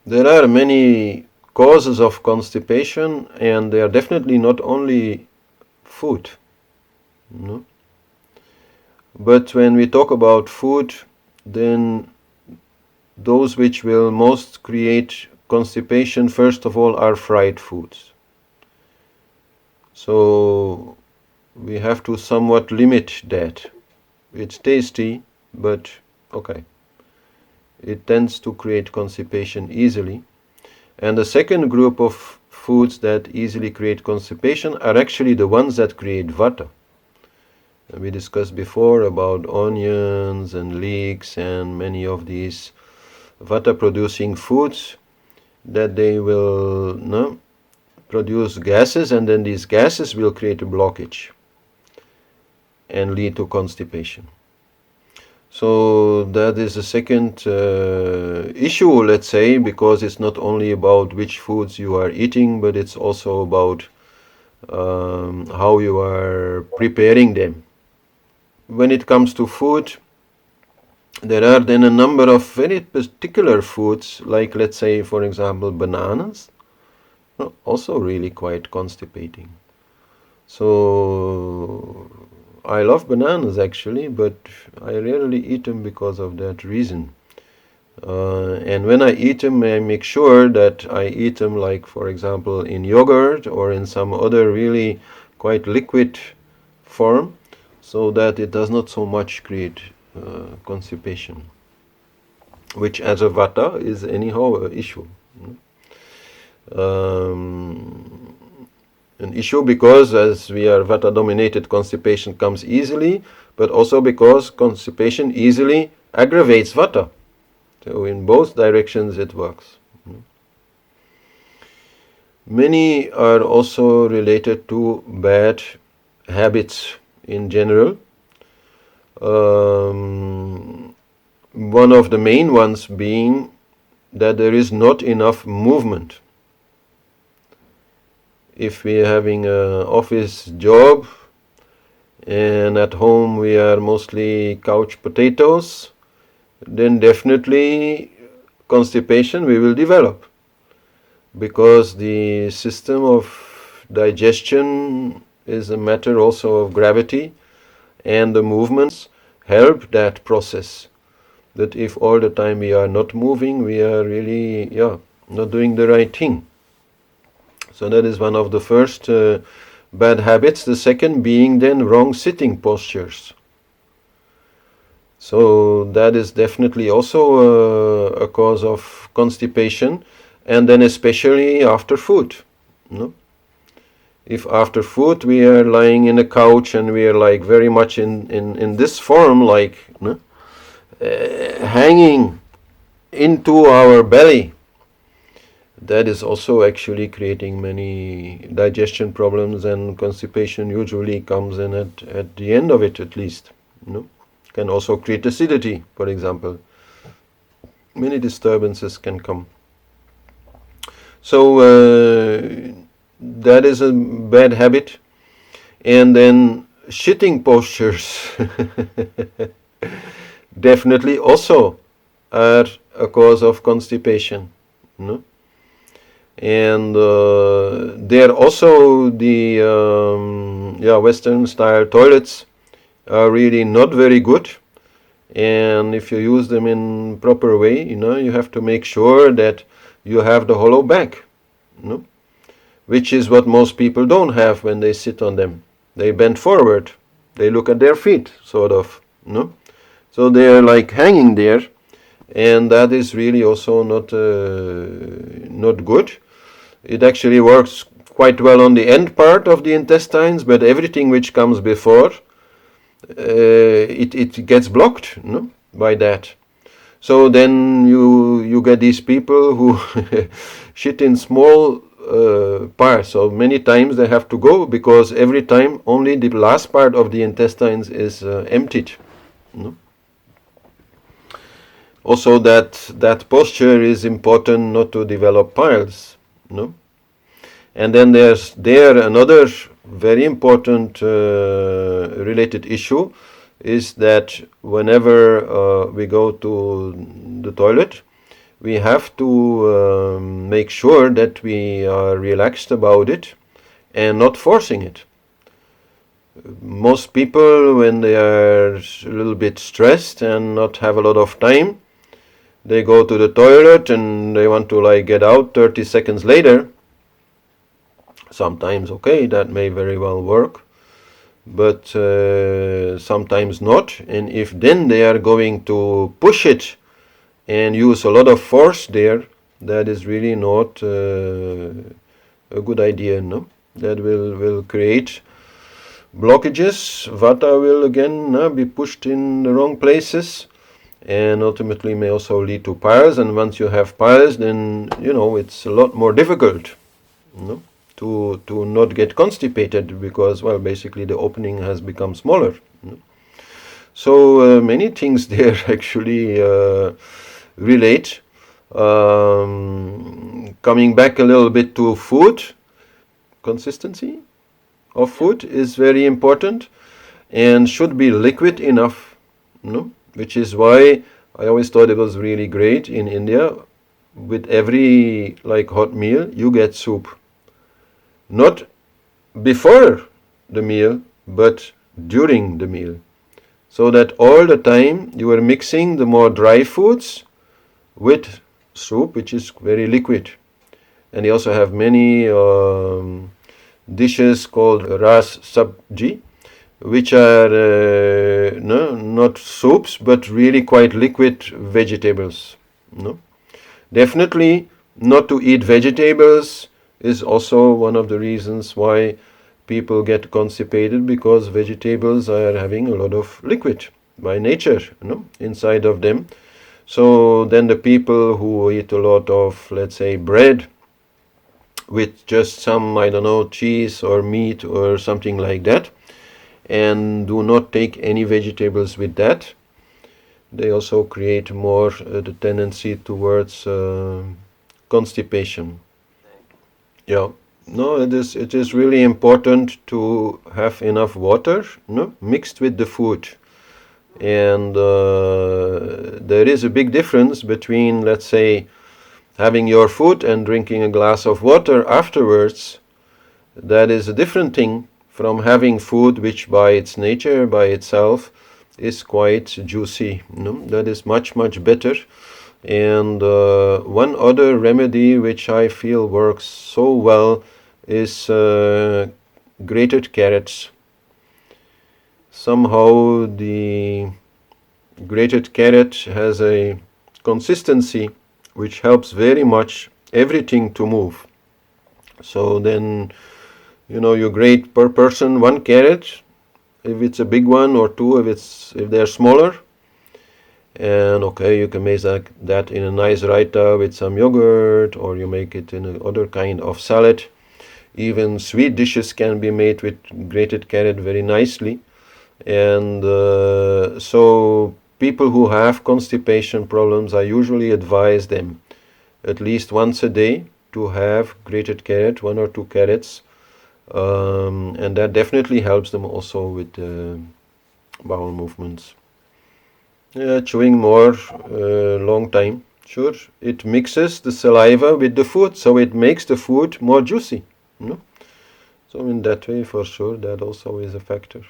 There are many causes of constipation, and they are definitely not only food. No? But when we talk about food, then those which will most create constipation, first of all, are fried foods. So we have to somewhat limit that. It's tasty, but okay. It tends to create constipation easily. And the second group of foods that easily create constipation are actually the ones that create vata. And we discussed before about onions and leeks and many of these vata producing foods, that they will produce gases, and then these gases will create a blockage and lead to constipation. So that is the second issue, let's say, because it's not only about which foods you are eating, but it's also about how you are preparing them. When it comes to food, there are then a number of very particular foods, like, let's say, for example, bananas, also really quite constipating. So I love bananas actually, but I rarely eat them because of that reason. And when I eat them, I make sure that I eat them, like, for example, in yogurt or in some other really quite liquid form, so that it does not so much create constipation, which as a vata is anyhow an issue. An issue because as we are vata dominated, constipation comes easily, but also because constipation easily aggravates vata. So in both directions it works. Many are also related to bad habits in general. One of the main ones being that there is not enough movement. If we are having an office job and at home we are mostly couch potatoes, then definitely constipation we will develop, because the system of digestion is a matter also of gravity, and the movements help that process. That if all the time we are not moving, we are really not doing the right thing. So that is one of the first bad habits. The second being then wrong sitting postures. So that is definitely also a cause of constipation, and then especially after food. No? If after food we are lying in a couch and we are like very much in this form, like hanging into our belly, that is also actually creating many digestion problems, and constipation usually comes in at the end of it, at least. Can also create acidity, for example. Many disturbances can come. So that is a bad habit. And then shitting postures definitely also are a cause of constipation. And there also the Western style toilets are really not very good, and if you use them in proper way, you have to make sure that you have the hollow back, which is what most people don't have when they sit on them. They bend forward, they look at their feet, sort of, so they are like hanging there, and that is really also not good. It actually works quite well on the end part of the intestines, but everything which comes before, it gets blocked by that. So then you get these people who shit in small parts. So many times they have to go, because every time only the last part of the intestines is emptied. Also that posture is important, not to develop piles. And then there's another very important related issue is that whenever we go to the toilet, we have to make sure that we are relaxed about it and not forcing it. Most people, when they are a little bit stressed and not have a lot of time, they go to the toilet and they want to like get out 30 seconds later. Sometimes, okay, that may very well work, but sometimes not. And if then they are going to push it and use a lot of force there, that is really not a good idea, no? That will create blockages. Vata will again be pushed in the wrong places, and ultimately may also lead to piles. And once you have piles, then it's a lot more difficult, to not get constipated, because, well, basically the opening has become smaller. So many things there actually relate. Coming back a little bit to food, consistency of food is very important and should be liquid enough, which is why I always thought it was really great in India. With every hot meal you get soup, not before the meal but during the meal, so that all the time you are mixing the more dry foods with soup, which is very liquid. And you also have many dishes called ras sabji, which are not soups but really quite liquid vegetables. Definitely not to eat vegetables is also one of the reasons why people get constipated, because vegetables are having a lot of liquid by nature inside of them. So then the people who eat a lot of, let's say, bread with just some, I don't know, cheese or meat or something like that, and do not take any vegetables with that, they also create more the tendency towards constipation. Yeah, no, it is really important to have enough water mixed with the food. And there is a big difference between, let's say, having your food and drinking a glass of water afterwards. That is a different thing from having food which by its nature, by itself, is quite juicy. That is much, much better. And one other remedy which I feel works so well is grated carrots. Somehow the grated carrot has a consistency which helps very much everything to move. So then, you grate per person 1 carrot, if it's a big one, or 2 if they're smaller. And okay, you can make that in a nice raita with some yogurt, or you make it in another kind of salad. Even sweet dishes can be made with grated carrot very nicely. And so people who have constipation problems, I usually advise them at least once a day to have grated carrot, 1 or 2 carrots, and that definitely helps them also with bowel movements. Chewing more long time, sure, it mixes the saliva with the food, so it makes the food more juicy. So in that way, for sure, that also is a factor.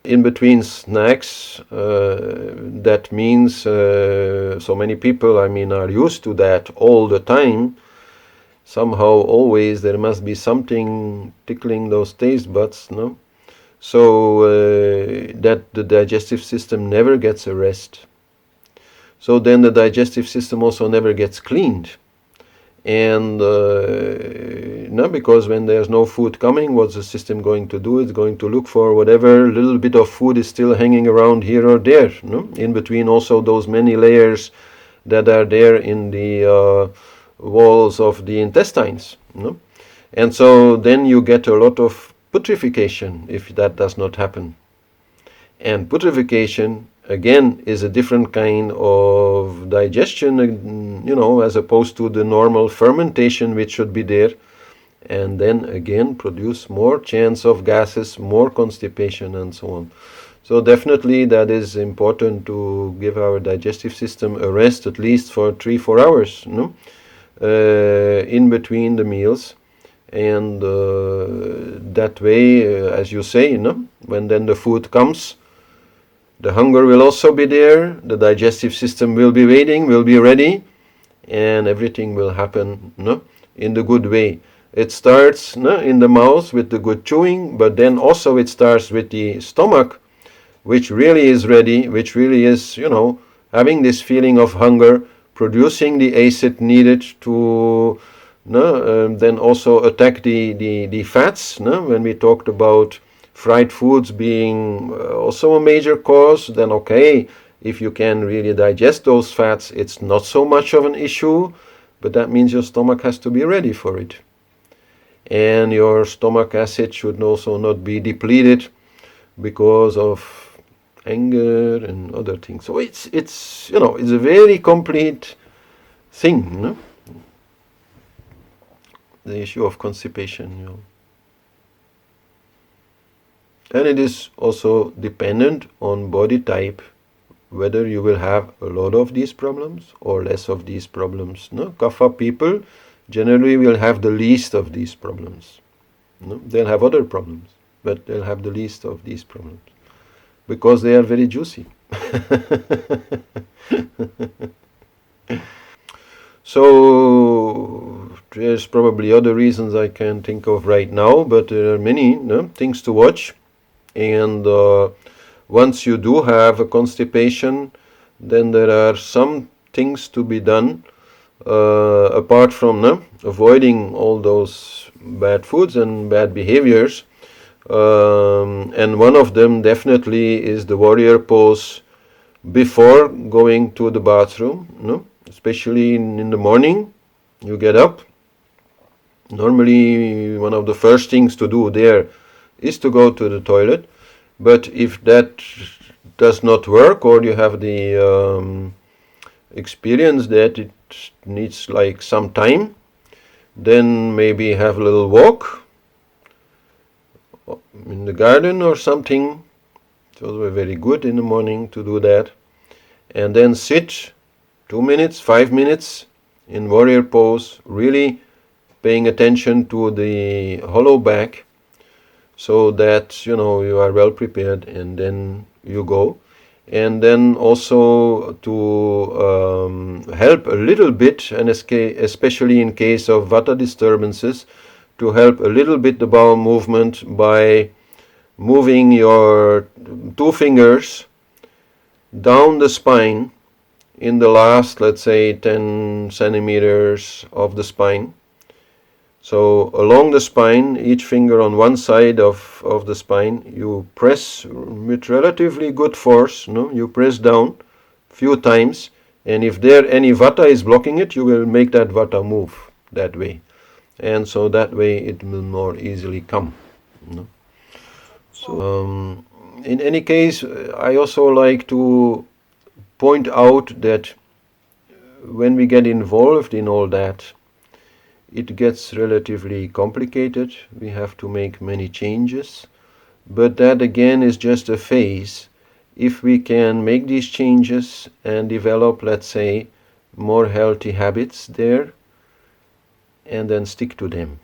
In between snacks, that means so many people, are used to that all the time. Somehow always there must be something tickling those taste buds, so that the digestive system never gets a rest. So then the digestive system also never gets cleaned. And because when there's no food coming, what's the system going to do? It's going to look for whatever little bit of food is still hanging around here or there, in between also those many layers that are there in the walls of the intestines. And so then you get a lot of putrefaction if that does not happen. And putrefaction, again, is a different kind of digestion, as opposed to the normal fermentation which should be there. And then again produce more chance of gases, more constipation, and so on. So definitely that is important to give our digestive system a rest at least for 3-4 hours, no? In between the meals. And that way, as you say, no? When then the food comes, the hunger will also be there, the digestive system will be waiting, will be ready, and everything will happen, no? In the good way. It starts, no? In the mouth with the good chewing, but then also it starts with the stomach, which really is ready, which really is, having this feeling of hunger, producing the acid needed to then also attack the fats. No? When we talked about fried foods being also a major cause, then okay, if you can really digest those fats, it's not so much of an issue, but that means your stomach has to be ready for it. And your stomach acid should also not be depleted because of anger and other things. So it's it's a very complete thing, no? The issue of constipation, and it is also dependent on body type, whether you will have a lot of these problems or less of these problems. No, Kapha people generally will have the least of these problems. No? They'll have other problems, but they'll have the least of these problems because they are very juicy. So there's probably other reasons I can't think of right now, but there are many things to watch. And once you do have a constipation, then there are some things to be done apart from avoiding all those bad foods and bad behaviors. And one of them definitely is the warrior pose before going to the bathroom, especially in the morning. You get up. Normally, one of the first things to do there is to go to the toilet. But if that does not work, or you have the experience that it needs like some time, then maybe have a little walk in the garden or something. It's also very good in the morning to do that. And then sit 2 minutes, 5 minutes in warrior pose, really paying attention to the hollow back, so that you are well prepared, and then you go. And then also to help a little bit, and especially in case of vata disturbances, to help a little bit the bowel movement by moving your 2 fingers down the spine in the last, let's say, 10 centimeters of the spine. So along the spine, each finger on one side of the spine, you press with relatively good force. You press down a few times, and if there any vata is blocking it, you will make that vata move that way. And so that way it will more easily come. So in any case, I also like to point out that when we get involved in all that, it gets relatively complicated. We have to make many changes, but that again is just a phase. If we can make these changes and develop, let's say, more healthy habits there, and then stick to them,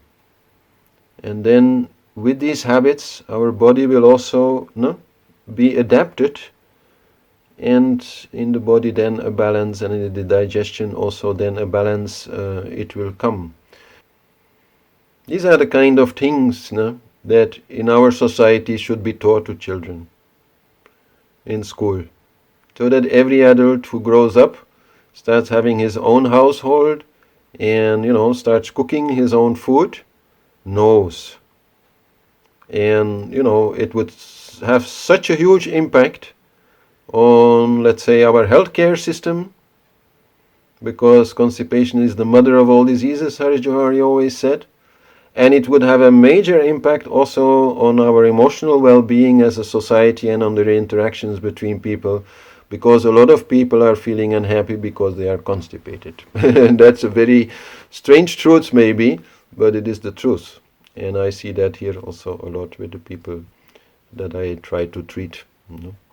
and then with these habits our body will also be adapted, and in the body then a balance, and in the digestion also then a balance, it will come. These are the kind of things that in our society should be taught to children in school, so that every adult who grows up starts having his own household and starts cooking his own food, knows. And it would have such a huge impact on, let's say, our healthcare system, because constipation is the mother of all diseases, Hari Johari always said. And it would have a major impact also on our emotional well-being as a society and on the interactions between people, because a lot of people are feeling unhappy because they are constipated. And that's a very strange truth maybe, but it is the truth. And I see that here also a lot with the people that I try to treat. No?